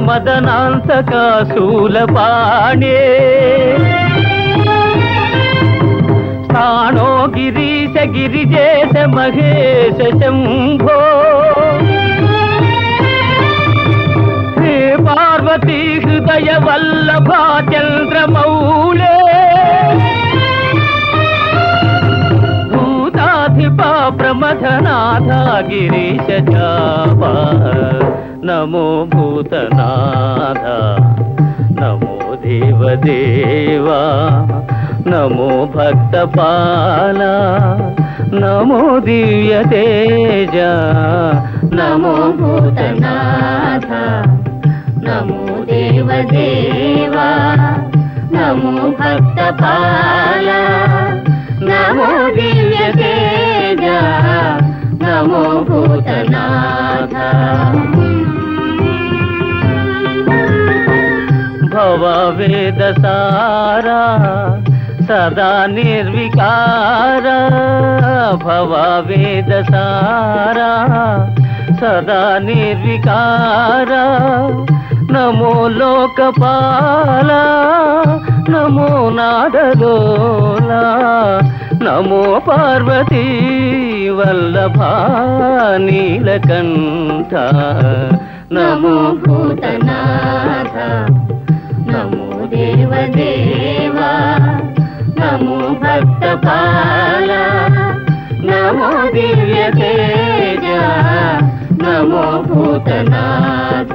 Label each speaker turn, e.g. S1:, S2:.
S1: మదనాంతక శూలపాణే స్థాణో గిరీశ గిరిజేశ మహేశ శంభో హే పార్వతీ హృదయ వల్లభా చంద్రమౌళే భూతాధిపా ప్రమథనాథ గిరీశ చాపా నమో భూతనాథ నమో దేవదేవా నమో భక్తపాల నమో దివ్య తేజ
S2: నమో భూతనాథ నమో దేవదేవా నమో భక్తపాల నమో దివ్య తేజ నమో భూతనాథ
S1: భవ వేద సారా సదా నిర్వికార భవ వేద సారా సదా నిర్వికార నమో లోకపాల నమో నాదలోలా నమో పార్వతీ వల్లభా నీలకంఠ
S2: నమో భూతనాథ నమో దేవదేవా నమో భక్తపాల నమో దివ్య తేజ నమో భూతనాథ